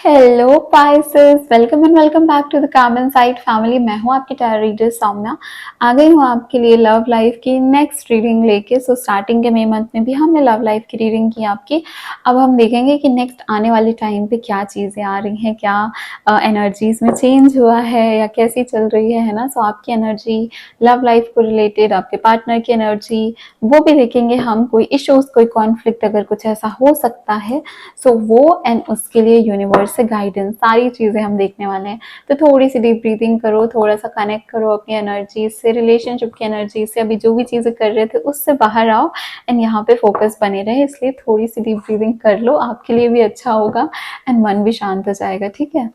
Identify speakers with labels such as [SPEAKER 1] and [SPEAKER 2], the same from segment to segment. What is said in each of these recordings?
[SPEAKER 1] Hello Pisces, welcome and welcome back to the काम एंड साइड फैमिली। मैं हूं आपकी टैरो रीडर सौम्या। आ गई हूं आपके लिए लव लाइफ की नेक्स्ट रीडिंग लेके। सो स्टार्टिंग के मई मंथ में भी हमने लव लाइफ की रीडिंग की आपकी। अब हम देखेंगे कि नेक्स्ट आने वाले टाइम पे क्या चीज़ें आ रही हैं, क्या एनर्जीज में चेंज हुआ है या कैसी चल रही है ना। सो आपकी एनर्जी, लव लाइफ को रिलेटेड आपके पार्टनर की एनर्जी, वो भी देखेंगे हम। कोई इश्यूज, कोई कॉन्फ्लिक्ट अगर कुछ ऐसा हो सकता है, सो वो एंड उसके लिए यूनिवर्स से गाइडेंस, सारी चीज़ें हम देखने वाले हैं। तो थोड़ी सी डीप ब्रीदिंग करो, थोड़ा सा कनेक्ट करो अपनी एनर्जी से, रिलेशनशिप की एनर्जी से। अभी जो भी चीज़ें कर रहे थे उससे बाहर आओ एंड यहाँ पे फोकस बने रहे। इसलिए थोड़ी सी डीप ब्रीदिंग कर लो, आपके लिए भी अच्छा होगा एंड मन भी शांत हो जाएगा। ठीक है,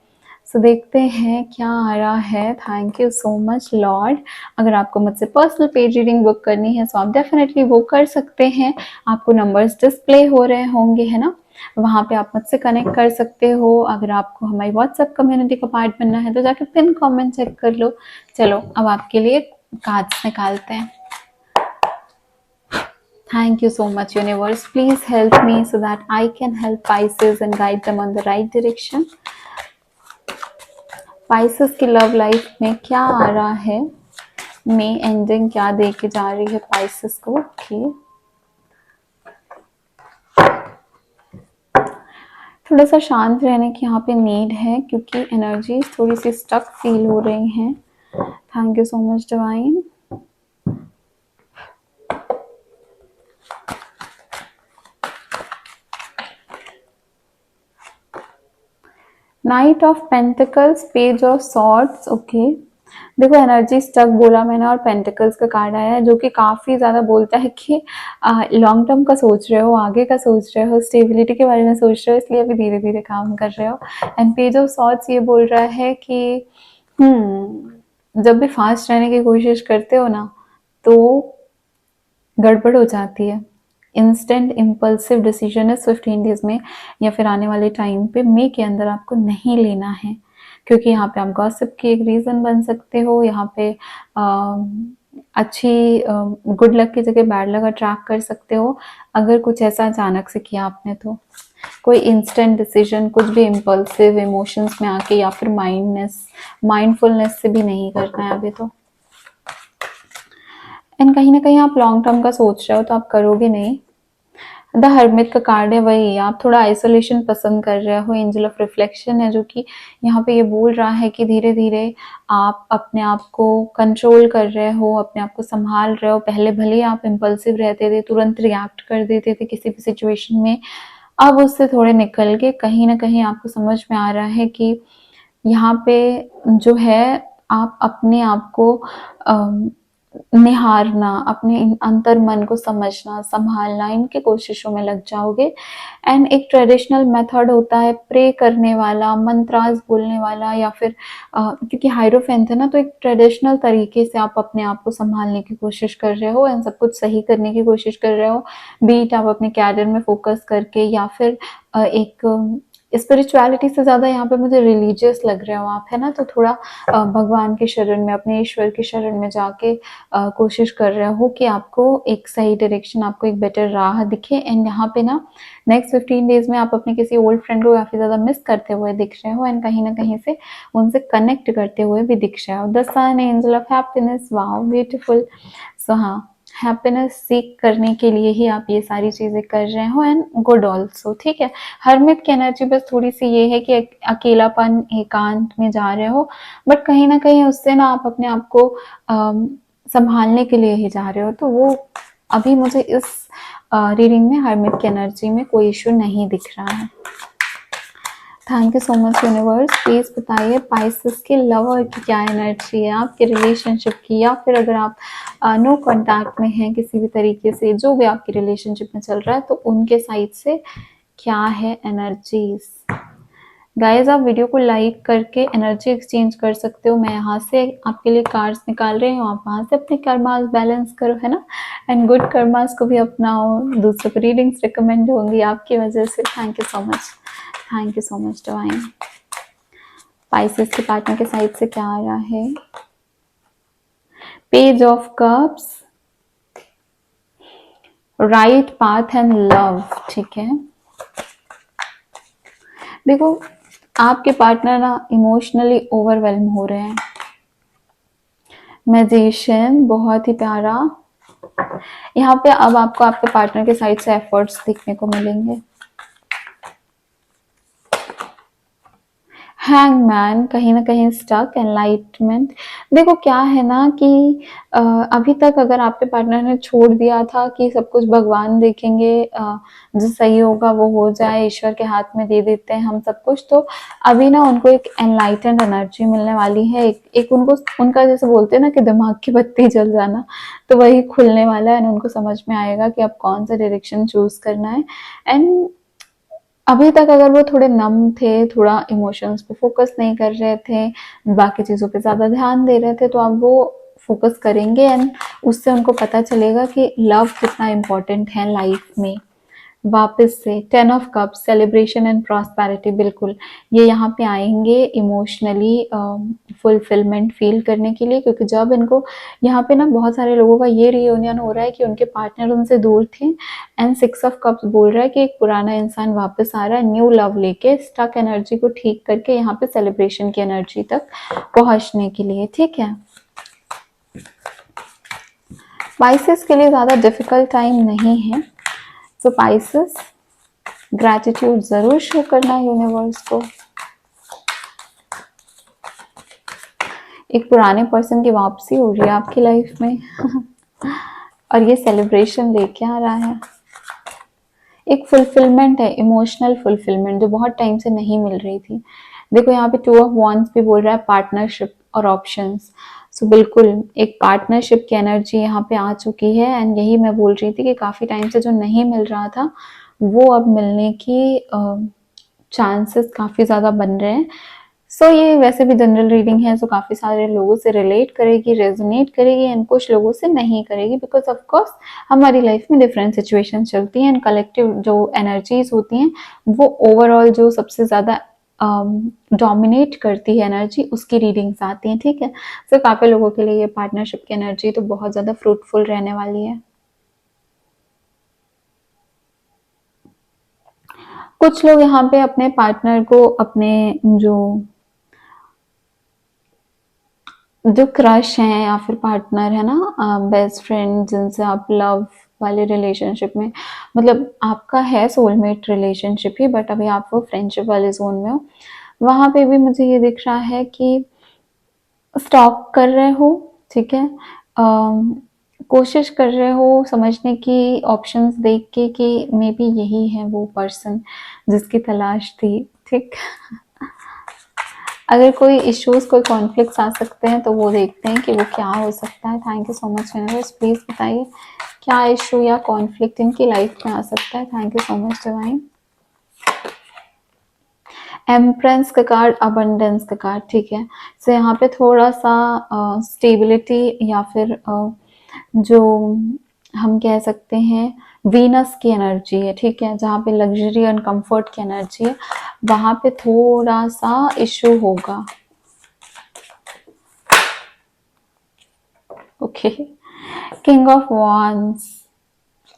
[SPEAKER 1] सो देखते हैं क्या आ रहा है। Thank you so much Lord. अगर आपको मुझसे पर्सनल पेज रीडिंग बुक करनी है तो आप डेफिनेटली वो कर सकते हैं। आपको नंबर्स डिस्प्ले हो रहे होंगे, है ना, वहाँ पे आप मुझसे कनेक्ट कर सकते हो। अगर आपको हमारी व्हाट्सएप कम्युनिटी का पार्ट बनना है तो जाके पिन कमेंट चेक कर लो। चलो अब आपके लिए कार्ड्स निकालते हैं। Thank you so much universe. Please help me so that I can help Pisces and guide them on the right direction. Pisces की लव लाइफ में क्या आ रहा है, मे एंडिंग क्या दे के जा रही है Pisces को। ओके, थोड़ा सा शांत रहने की यहाँ पे नीड है क्योंकि एनर्जी थोड़ी सी स्टक फील हो रही हैं। Thank you so much divine. Night of pentacles, page of swords. Okay, देखो एनर्जी स्टक बोला मैंने और पेंटिकल्स का कार्ड आया है जो कि काफ़ी ज़्यादा बोलता है कि लॉन्ग टर्म का सोच रहे हो, आगे का सोच रहे हो, स्टेबिलिटी के बारे में सोच रहे हो, इसलिए अभी धीरे धीरे काम कर रहे हो। एंड पेज ऑफ सॉर्ड्स ये बोल रहा है कि जब भी फास्ट रहने की कोशिश करते हो ना तो गड़बड़ हो जाती है। इंस्टेंट इम्पल्सिव डिसीजन है 15 डेज में या फिर आने वाले टाइम पे मई के अंदर आपको नहीं लेना है, क्योंकि यहाँ पे आप गॉसिप की एक रीज़न बन सकते हो। यहाँ पे अच्छी गुड लक की जगह बैड लक अट्रैक्ट कर सकते हो अगर कुछ ऐसा अचानक से किया आपने तो। कोई इंस्टेंट डिसीजन कुछ भी इम्पल्सिव इमोशंस में आके या फिर माइंडफुलनेस से भी नहीं करना है अभी तो। एंड कहीं ना कहीं आप लॉन्ग टर्म का सोच रहे हो तो आप करोगे नहीं। द हर्मिट का कार्ड है, वही आप थोड़ा आइसोलेशन पसंद कर रहे हो। एंजल ऑफ रिफ्लेक्शन है जो कि यहाँ पे ये बोल रहा है कि धीरे धीरे आप अपने आप को कंट्रोल कर रहे हो, अपने आप को संभाल रहे हो। पहले भले ही आप इम्पल्सिव रहते थे, तुरंत रिएक्ट कर देते थे किसी भी सिचुएशन में, अब उससे थोड़े निकल के कहीं ना कहीं आपको समझ में आ रहा है कि यहाँ पे जो है आप अपने आप को निहारना, अपने अंतर मन को समझना, संभालना, इनके कोशिशों में लग जाओगे। एंड एक ट्रेडिशनल मेथड होता है प्रे करने वाला, मंत्रास बोलने वाला, या फिर क्योंकि हाइरोफेंट है ना, तो एक ट्रेडिशनल तरीके से आप अपने आप को संभालने की कोशिश कर रहे हो एंड सब कुछ सही करने की कोशिश कर रहे हो। बीट आप अपने कैरियर में फोकस करके या फिर एक स्पिरिचुअलिटी से ज़्यादा यहाँ पे मुझे रिलीजियस लग रहे हो आप, है ना। तो थोड़ा भगवान के शरण में, अपने ईश्वर के शरण में जाके कोशिश कर रहे हो कि आपको एक सही डायरेक्शन, आपको एक बेटर राह दिखे। एंड यहाँ पे ना नेक्स्ट 15 डेज में आप अपने किसी ओल्ड फ्रेंड को काफ़ी ज़्यादा मिस करते हुए दिख रहे हो एंड कहीं ना कहीं से उनसे कनेक्ट करते हुए भी दिख रहे हो। The sun, angel of happiness, wow beautiful. So हाँ, हैप्पीनेस सीख करने के लिए ही आप ये सारी चीज़ें कर रहे हो एंड गुड ऑल्सो, ठीक है। हरमित की एनर्जी बस थोड़ी सी ये है कि अकेलापन, एकांत में जा रहे हो, बट कहीं ना कहीं उससे ना आप अपने आप को संभालने के लिए ही जा रहे हो। तो वो अभी मुझे इस रीडिंग में हरमित की एनर्जी में कोई इशू नहीं दिख रहा है। Thank you so much universe. Please बताइए पाइसेस के लवर की क्या एनर्जी है, आपके रिलेशनशिप की, या फिर अगर आप नो कांटेक्ट में हैं किसी भी तरीके से, जो भी आपकी रिलेशनशिप में चल रहा है, तो उनके साइड से क्या है एनर्जीज। गाइज आप वीडियो को लाइक करके एनर्जी एक्सचेंज कर सकते हो। मैं यहाँ से आपके लिए कार्ड्स निकाल रही हूँ, आप वहाँ से अपने कर्मास बैलेंस करो, है ना। एंड गुड कर्मास को भी अपनाओ, दूसरों को रीडिंग्स रिकमेंड होंगी आपकी वजह से। Thank you so much, thank you so much divine. Pisces के पार्टनर के साइड से क्या आ रहा है, page of cups, right path and love, ठीक है। देखो आपके पार्टनर ना इमोशनली ओवरवेल्म हो रहे हैं। मैजिशियन, बहुत ही प्यारा। यहाँ पे अब आपको आपके पार्टनर के साइड से एफर्ट्स दिखने को मिलेंगे। हैंगमैन, कहीं ना कहीं स्टक। एनलाइटमेंट, देखो क्या है ना कि अभी तक अगर आपके पार्टनर ने छोड़ दिया था कि सब कुछ भगवान देखेंगे, जो सही होगा वो हो जाए, ईश्वर के हाथ में दे देते हैं हम सब कुछ, तो अभी ना उनको एक एनलाइटेंड एनर्जी मिलने वाली है। एक उनको, उनका जैसे बोलते हैं ना कि दिमाग की बत्ती जल जाना, तो वही खुलने वाला है। उनको समझ में आएगा कि अब कौन सा डायरेक्शन चूज करना है। एंड अभी तक अगर वो थोड़े नम थे, थोड़ा इमोशंस पे फोकस नहीं कर रहे थे, बाकी चीज़ों पे ज़्यादा ध्यान दे रहे थे, तो अब वो फोकस करेंगे एंड उससे उनको पता चलेगा कि लव कितना इम्पोर्टेंट है लाइफ में। वापस से 10 of cups, celebration and prosperity, बिल्कुल ये यहाँ पे आएंगे इमोशनली फुलफिलमेंट फील करने के लिए, क्योंकि जब इनको यहाँ पे ना बहुत सारे लोगों का ये रियूनियन हो रहा है कि उनके पार्टनर उनसे दूर थे, एंड 6 ऑफ कप्स बोल रहा है कि एक पुराना इंसान वापस आ रहा है न्यू लव लेके, स्टक एनर्जी को ठीक करके यहाँ पे सेलिब्रेशन की एनर्जी तक पहुंचने के लिए। ठीक है, स्पाइसेस के लिए ज़्यादा डिफिकल्ट टाइम नहीं है। सो स्पाइसेस, ग्रैटिट्यूड जरूर शो करना है यूनिवर्स को। एक पुराने पर्सन की वापसी हो रही है आपकी लाइफ में और ये सेलिब्रेशन लेके आ रहा है। एक फुलफिलमेंट है, इमोशनल फुलफिलमेंट, जो बहुत टाइम से नहीं मिल रही थी। देखो यहाँ पे 2 ऑफ वॉन्ड्स भी बोल रहा है पार्टनरशिप और ऑप्शंस। सो बिल्कुल एक पार्टनरशिप की एनर्जी यहाँ पे आ चुकी है, एंड यही मैं बोल रही थी कि काफी टाइम से जो नहीं मिल रहा था वो अब मिलने की चांसेस काफी ज्यादा बन रहे हैं। सो ये वैसे भी जनरल रीडिंग है, सो काफी सारे लोगों से रिलेट करेगी, रेजोनेट करेगी, एंड कुछ लोगों से नहीं करेगी, बिकॉज ऑफ कोर्स हमारी लाइफ में डिफरेंट सिचुएशन चलती हैं, एंड कलेक्टिव जो एनर्जीज होती हैं वो ओवरऑल जो सबसे ज्यादा डोमिनेट करती है एनर्जी, उसकी रीडिंग्स आती हैं। ठीक है, सो काफी लोगों के लिए ये पार्टनरशिप की एनर्जी तो बहुत ज्यादा फ्रूटफुल रहने वाली है। कुछ लोग यहाँ पे अपने पार्टनर को, अपने जो जो क्रश हैं या फिर पार्टनर है ना, बेस्ट फ्रेंड जिनसे आप लव वाले रिलेशनशिप में, मतलब आपका है सोलमेट रिलेशनशिप ही, बट अभी आप वो फ्रेंडशिप वाले जोन में हो, वहां पे भी मुझे ये दिख रहा है कि स्टॉक कर रहे हो। ठीक है, कोशिश कर रहे हो समझने की, ऑप्शंस देख के कि मे बी यही है वो पर्सन जिसकी तलाश थी। ठीक, अगर कोई इश्यूज, कोई कॉन्फ्लिक्ट्स आ सकते हैं तो वो देखते हैं कि वो क्या हो सकता है। Thank you so much universe, please बताइए क्या इशू या कॉन्फ्लिक्ट इनकी लाइफ में आ सकता है। Thank you so much divine. Empress का कार्ड, अबंडेंस का कार्ड। ठीक है, सो यहाँ पे थोड़ा सा स्टेबिलिटी या फिर जो हम कह सकते हैं वीनस की एनर्जी है। ठीक है, जहाँ पे लग्जरी एंड कंफर्ट की एनर्जी है, वहां पे थोड़ा सा इशू होगा। Okay, king of wands,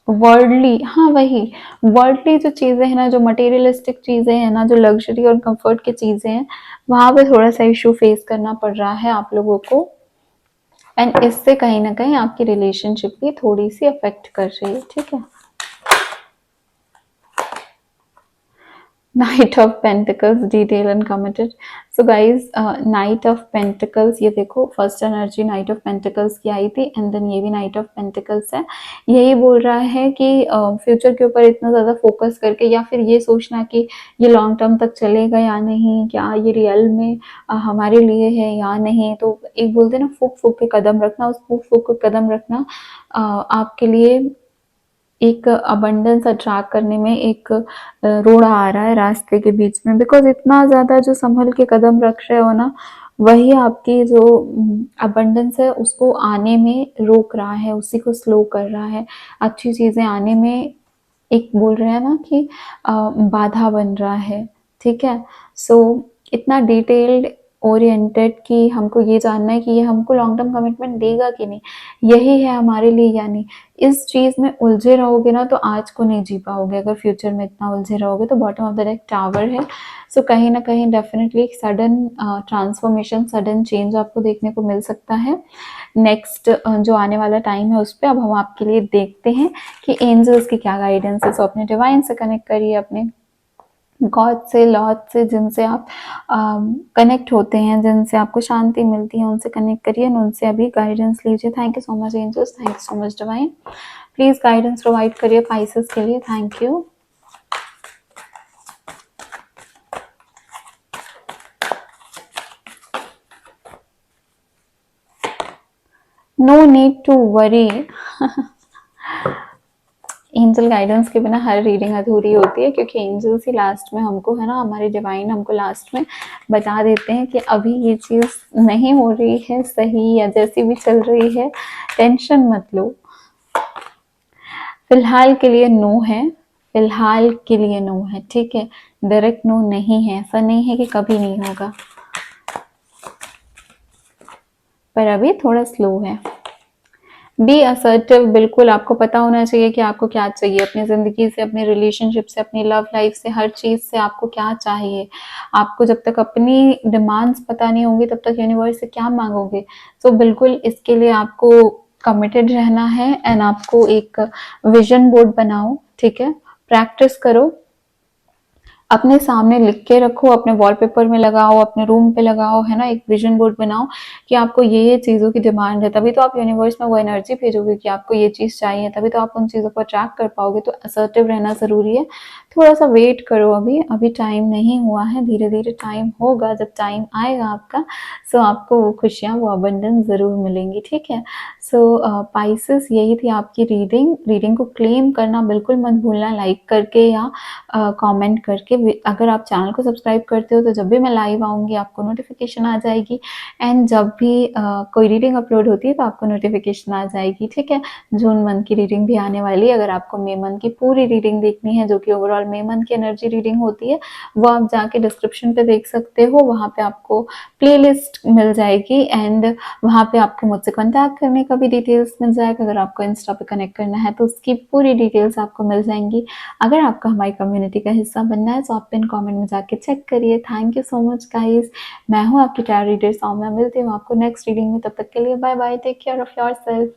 [SPEAKER 1] worldly, हाँ वही वर्ल्डली जो चीजें हैं ना, जो मटेरियलिस्टिक चीजें हैं ना, जो लग्जरी और कंफर्ट की चीजें हैं, वहां पे थोड़ा सा इशू फेस करना पड़ रहा है आप लोगों को, एंड इससे कहीं ना कहीं आपकी रिलेशनशिप भी थोड़ी सी अफेक्ट कर रही है। ठीक है, night of pentacles, detail and committed. So guys, night of pentacles, ये देखो first energy night of pentacles की आई थी, एंड देन ये भी नाइट ऑफ पेंटिकल्स है। यही बोल रहा है कि फ्यूचर के ऊपर इतना ज़्यादा फोकस करके, या फिर ये सोचना कि ये लॉन्ग टर्म तक चलेगा या नहीं, क्या ये रियल में हमारे लिए है या नहीं, तो एक बोलते हैं ना फूक फूक के कदम रखना, उस फूक फूक के कदम रखना आपके लिए एक अबंडेंस अट्रैक्ट करने में एक रोड़ा आ रहा है रास्ते के बीच में, बिकॉज इतना ज्यादा जो संभल के कदम रख रहे हो ना, वही आपकी जो अबंडेंस है उसको आने में रोक रहा है, उसी को स्लो कर रहा है। अच्छी चीजें आने में एक बोल रहे हैं ना कि बाधा बन रहा है। ठीक है, सो इतना डिटेल्ड ओरिएंटेड कि हमको ये जानना है कि ये हमको लॉन्ग टर्म कमिटमेंट देगा कि नहीं, यही है हमारे लिए या नहीं, इस चीज़ में उलझे रहोगे ना तो आज को नहीं जी पाओगे। अगर फ्यूचर में इतना उलझे रहोगे तो bottom of the deck tower है। सो कहीं न कहीं डेफ़िनेटली एक सडन ट्रांसफॉर्मेशन, सडन चेंज आपको देखने को मिल सकता है। नेक्स्ट जो आने वाला टाइम है उस पे अब हम आपके लिए देखते हैं कि एंजल्स की क्या गाइडेंस है। सो अपने डिवाइन से कनेक्ट करिए, अपने गॉड से, लॉर्ड से, जिनसे आप कनेक्ट होते हैं, जिनसे आपको शांति मिलती है, उनसे कनेक्ट करिए एंड उनसे अभी गाइडेंस लीजिए। Thank you so much angels, thank you so much divine. Please guidance provide करिए पाइसेस के लिए। Thank you. No need to worry. Angel guidance के बिना हर रीडिंग अधूरी होती है, क्योंकि एंजल्स ही लास्ट में हमको, है ना, हमारे डिवाइन हमको लास्ट में बता देते हैं कि अभी ये चीज़ नहीं हो रही है सही, या जैसी भी चल रही है टेंशन मत लो। फिलहाल के लिए नो है, फिलहाल के लिए नो है, ठीक है। डायरेक्ट नो नहीं है, ऐसा नहीं है कि कभी नहीं होगा, पर अभी थोड़ा स्लो है। बी असर्टिव, बिल्कुल आपको पता होना चाहिए कि आपको क्या चाहिए अपनी ज़िंदगी से, अपने रिलेशनशिप से, अपनी लव लाइफ से, हर चीज़ से आपको क्या चाहिए। आपको जब तक अपनी डिमांड्स पता नहीं होंगी तब तक यूनिवर्स से क्या मांगोगे। सो बिल्कुल इसके लिए आपको कमिटेड रहना है एंड आपको एक विजन बोर्ड बनाओ, ठीक है। प्रैक्टिस करो, अपने सामने लिख के रखो, अपने वॉलपेपर में लगाओ, अपने रूम पे लगाओ, है ना। एक विजन बोर्ड बनाओ कि आपको ये चीज़ों की डिमांड है, तभी तो आप यूनिवर्स में वो एनर्जी भेजोगे कि आपको ये चीज़ चाहिए, तभी तो आप उन चीज़ों को अट्रैक्ट कर पाओगे। तो असर्टिव रहना ज़रूरी है। थोड़ा सा वेट करो, अभी अभी टाइम नहीं हुआ है, धीरे धीरे टाइम होगा। जब टाइम आएगा आपका, सो आपको वो खुशियाँ, वो अबंडेंस ज़रूर मिलेंगी, ठीक है। सो पाइसेस, यही थी आपकी रीडिंग को क्लेम करना बिल्कुल मत भूलना, लाइक करके या कमेंट करके। अगर आप चैनल को सब्सक्राइब करते हो तो जब भी मैं लाइव आऊँगी आपको नोटिफिकेशन आ जाएगी, एंड जब भी कोई रीडिंग अपलोड होती है तो आपको नोटिफिकेशन आ जाएगी, ठीक है। जून मंथ की रीडिंग भी आने वाली है। अगर आपको मई मंथ की पूरी रीडिंग देखनी है, जो कि ओवरऑल मई मंथ की एनर्जी रीडिंग होती है, वो आप जाके डिस्क्रिप्शन पे देख सकते हो। वहाँ पे आपको प्लेलिस्ट मिल जाएगी एंड वहाँ पे आपको मुझसे कॉन्टैक्ट करने का भी डिटेल्स मिल जाएगा। अगर आपको इंस्टा पे कनेक्ट करना है तो उसकी पूरी डिटेल्स आपको मिल जाएंगी। अगर आपका हमारी कम्युनिटी का हिस्सा बनना है तो आप पिन कमेंट में जाके चेक करिए। Thank you so much guys. मैं हूँ आपकी टैरो रीडर सौम्या, मिलती हूँ आपको नेक्स्ट रीडिंग में। तब तक के लिए bye bye, take care of yourself.